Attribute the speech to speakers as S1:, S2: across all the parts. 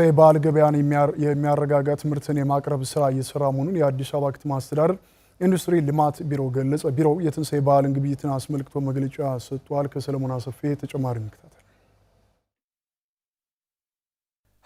S1: የበዓል ገበያን የሚያረጋጋ ትምህርትን የማቅረብ ስራ እየሰራ መሆኑን የአዲስ አበባ ከተማ አስተዳደር ኢንዱስትሪ ልማት ቢሮ ገለጸ። ቢሮው የትንሳኤ በዓልን ግብይትን አስመልክቶ መግለጫ ሰጥቷል። ከሰለሞን አሰፌ ተጨማሪ እንከታተል።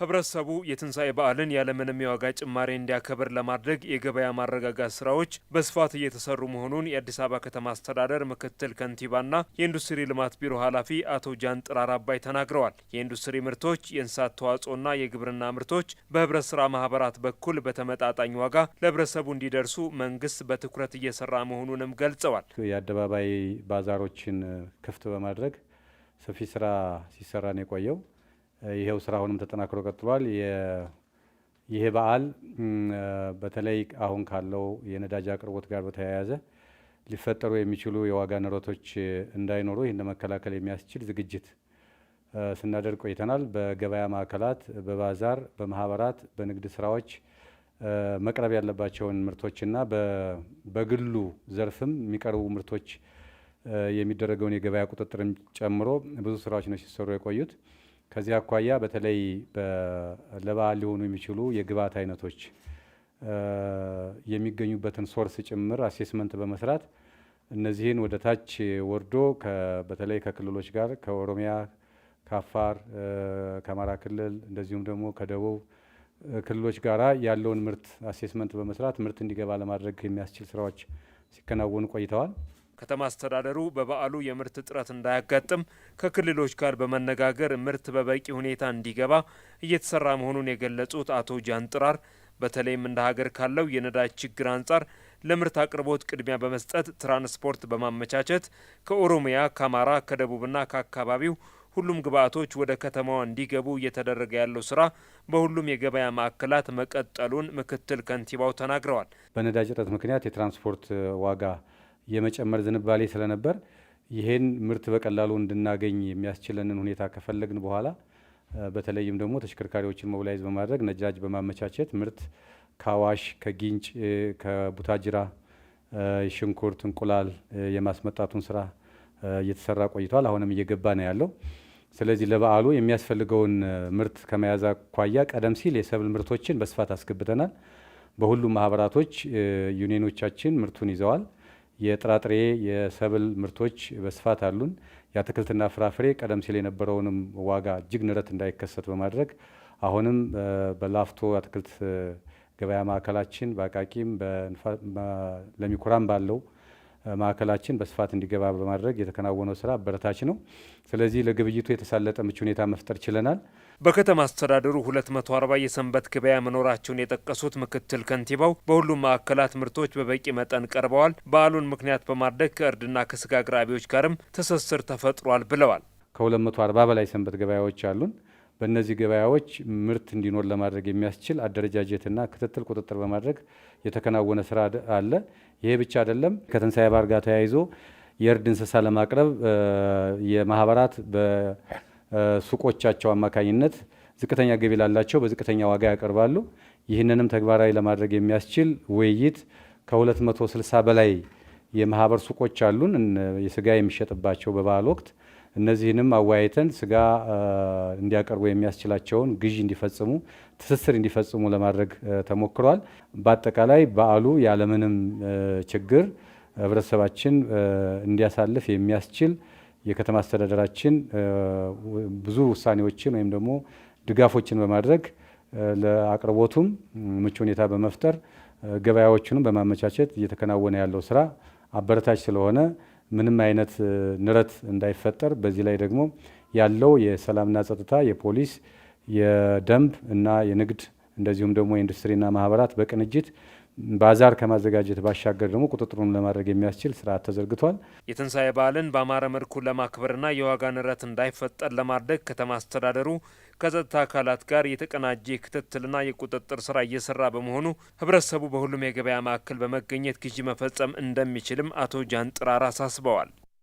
S2: ህብረተሰቡ የትንሳኤ በዓልን ያለምንም የዋጋ ጭማሪ እንዲያከብር ለማድረግ የገበያ ማረጋጋት ስራዎች በስፋት እየተሰሩ መሆኑን የአዲስ አበባ ከተማ አስተዳደር ምክትል ከንቲባና የኢንዱስትሪ ልማት ቢሮ ኃላፊ አቶ ጃንጥራር አባይ ተናግረዋል። የኢንዱስትሪ ምርቶች፣ የእንስሳት ተዋጽኦና የግብርና ምርቶች በህብረት ስራ ማህበራት በኩል በተመጣጣኝ ዋጋ ለህብረተሰቡ እንዲደርሱ መንግስት በትኩረት እየሰራ መሆኑንም ገልጸዋል።
S3: የአደባባይ ባዛሮችን ክፍት በማድረግ ሰፊ ስራ ሲሰራ ነው የቆየው። ይሄው ስራ አሁንም ተጠናክሮ ቀጥሏል። ይሄ በዓል በተለይ አሁን ካለው የነዳጅ አቅርቦት ጋር በተያያዘ ሊፈጠሩ የሚችሉ የዋጋ ንረቶች እንዳይኖሩ ይህን ለመከላከል የሚያስችል ዝግጅት ስናደርግ ቆይተናል። በገበያ ማዕከላት፣ በባዛር፣ በማህበራት፣ በንግድ ስራዎች መቅረብ ያለባቸውን ምርቶችና በግሉ ዘርፍም የሚቀርቡ ምርቶች የሚደረገውን የገበያ ቁጥጥርን ጨምሮ ብዙ ስራዎች ነው ሲሰሩ የቆዩት። ከዚህ አኳያ በተለይ ለበዓል ሊሆኑ የሚችሉ የግብዓት አይነቶች የሚገኙበትን ሶርስ ጭምር አሴስመንት በመስራት እነዚህን ወደ ታች ወርዶ በተለይ ከክልሎች ጋር ከኦሮሚያ፣ ከአፋር፣ ከአማራ ክልል እንደዚሁም ደግሞ ከደቡብ ክልሎች ጋር ያለውን ምርት አሴስመንት በመስራት ምርት እንዲገባ ለማድረግ የሚያስችል ስራዎች ሲከናወኑ ቆይተዋል።
S2: ከተማ አስተዳደሩ በበዓሉ የምርት እጥረት እንዳያጋጥም ከክልሎች ጋር በመነጋገር ምርት በበቂ ሁኔታ እንዲገባ እየተሰራ መሆኑን የገለጹት አቶ ጃንጥራር በተለይም እንደ ሀገር ካለው የነዳጅ ችግር አንጻር ለምርት አቅርቦት ቅድሚያ በመስጠት ትራንስፖርት በማመቻቸት ከኦሮሚያ፣ ከአማራ፣ ከደቡብና ከአካባቢው ሁሉም ግብዓቶች ወደ ከተማዋ እንዲገቡ እየተደረገ ያለው ስራ በሁሉም የገበያ ማዕከላት መቀጠሉን ምክትል ከንቲባው ተናግረዋል።
S3: በነዳጅ እጥረት ምክንያት የትራንስፖርት ዋጋ የመጨመር ዝንባሌ ስለነበር ይሄን ምርት በቀላሉ እንድናገኝ የሚያስችለንን ሁኔታ ከፈለግን በኋላ በተለይም ደግሞ ተሽከርካሪዎችን ሞቢላይዝ በማድረግ ነዳጅ በማመቻቸት ምርት ከአዋሽ፣ ከጊንጭ፣ ከቡታጅራ ሽንኩርት፣ እንቁላል የማስመጣቱን ስራ እየተሰራ ቆይቷል። አሁንም እየገባ ነው ያለው። ስለዚህ ለበዓሉ የሚያስፈልገውን ምርት ከመያዝ አኳያ ቀደም ሲል የሰብል ምርቶችን በስፋት አስገብተናል። በሁሉም ማህበራቶች ዩኒየኖቻችን ምርቱን ይዘዋል። የጥራጥሬ የሰብል ምርቶች በስፋት አሉን። የአትክልትና ፍራፍሬ ቀደም ሲል የነበረውንም ዋጋ እጅግ ንረት እንዳይከሰት በማድረግ አሁንም በላፍቶ አትክልት ገበያ ማዕከላችን በአቃቂም ለሚኩራም ባለው ማዕከላችን በስፋት እንዲገባ በማድረግ የተከናወነው ስራ አበረታች ነው። ስለዚህ ለግብይቱ የተሳለጠ ምቹ ሁኔታ መፍጠር ችለናል።
S2: በከተማ አስተዳደሩ 240 የሰንበት ገበያ መኖራቸውን የጠቀሱት ምክትል ከንቲባው በሁሉም ማዕከላት ምርቶች በበቂ መጠን ቀርበዋል። በዓሉን ምክንያት በማድረግ ከእርድና ከስጋ አቅራቢዎች ጋርም ትስስር ተፈጥሯል ብለዋል።
S3: ከ240 በላይ ሰንበት ገበያዎች አሉን። በእነዚህ ገበያዎች ምርት እንዲኖር ለማድረግ የሚያስችል አደረጃጀትና ክትትል ቁጥጥር በማድረግ የተከናወነ ስራ አለ። ይሄ ብቻ አይደለም። ከትንሳኤ በዓል ጋር ተያይዞ የእርድ እንስሳ ለማቅረብ የማህበራት በሱቆቻቸው አማካኝነት ዝቅተኛ ገቢ ላላቸው በዝቅተኛ ዋጋ ያቀርባሉ። ይህንንም ተግባራዊ ለማድረግ የሚያስችል ውይይት ከ260 በላይ የማህበር ሱቆች አሉን የስጋ የሚሸጥባቸው በበዓል ወቅት እነዚህንም አወያይተን ስጋ እንዲያቀርቡ የሚያስችላቸውን ግዢ እንዲፈጽሙ፣ ትስስር እንዲፈጽሙ ለማድረግ ተሞክሯል። በአጠቃላይ በዓሉ ያለምንም ችግር ህብረተሰባችን እንዲያሳልፍ የሚያስችል የከተማ አስተዳደራችን ብዙ ውሳኔዎችን ወይም ደግሞ ድጋፎችን በማድረግ ለአቅርቦቱም ምቹ ሁኔታ በመፍጠር ገበያዎቹንም በማመቻቸት እየተከናወነ ያለው ስራ አበረታች ስለሆነ ምንም አይነት ንረት እንዳይፈጠር በዚህ ላይ ደግሞ ያለው የሰላምና ጸጥታ፣ የፖሊስ፣ የደንብ እና የንግድ እንደዚሁም ደግሞ የኢንዱስትሪና ማህበራት በቅንጅት ባዛር ከማዘጋጀት ባሻገር ደግሞ ቁጥጥሩን ለማድረግ የሚያስችል ስርዓት ተዘርግቷል።
S2: የትንሳኤ በዓልን በአማረ መልኩ ለማክበርና የዋጋ ንረት እንዳይፈጠር ለማድረግ ከተማ አስተዳደሩ ከጸጥታ አካላት ጋር የተቀናጀ የክትትልና የቁጥጥር ስራ እየሰራ በመሆኑ ህብረተሰቡ በሁሉም የገበያ ማዕከል በመገኘት ግዢ መፈጸም እንደሚችልም አቶ ጃንጥራር አሳስበዋል።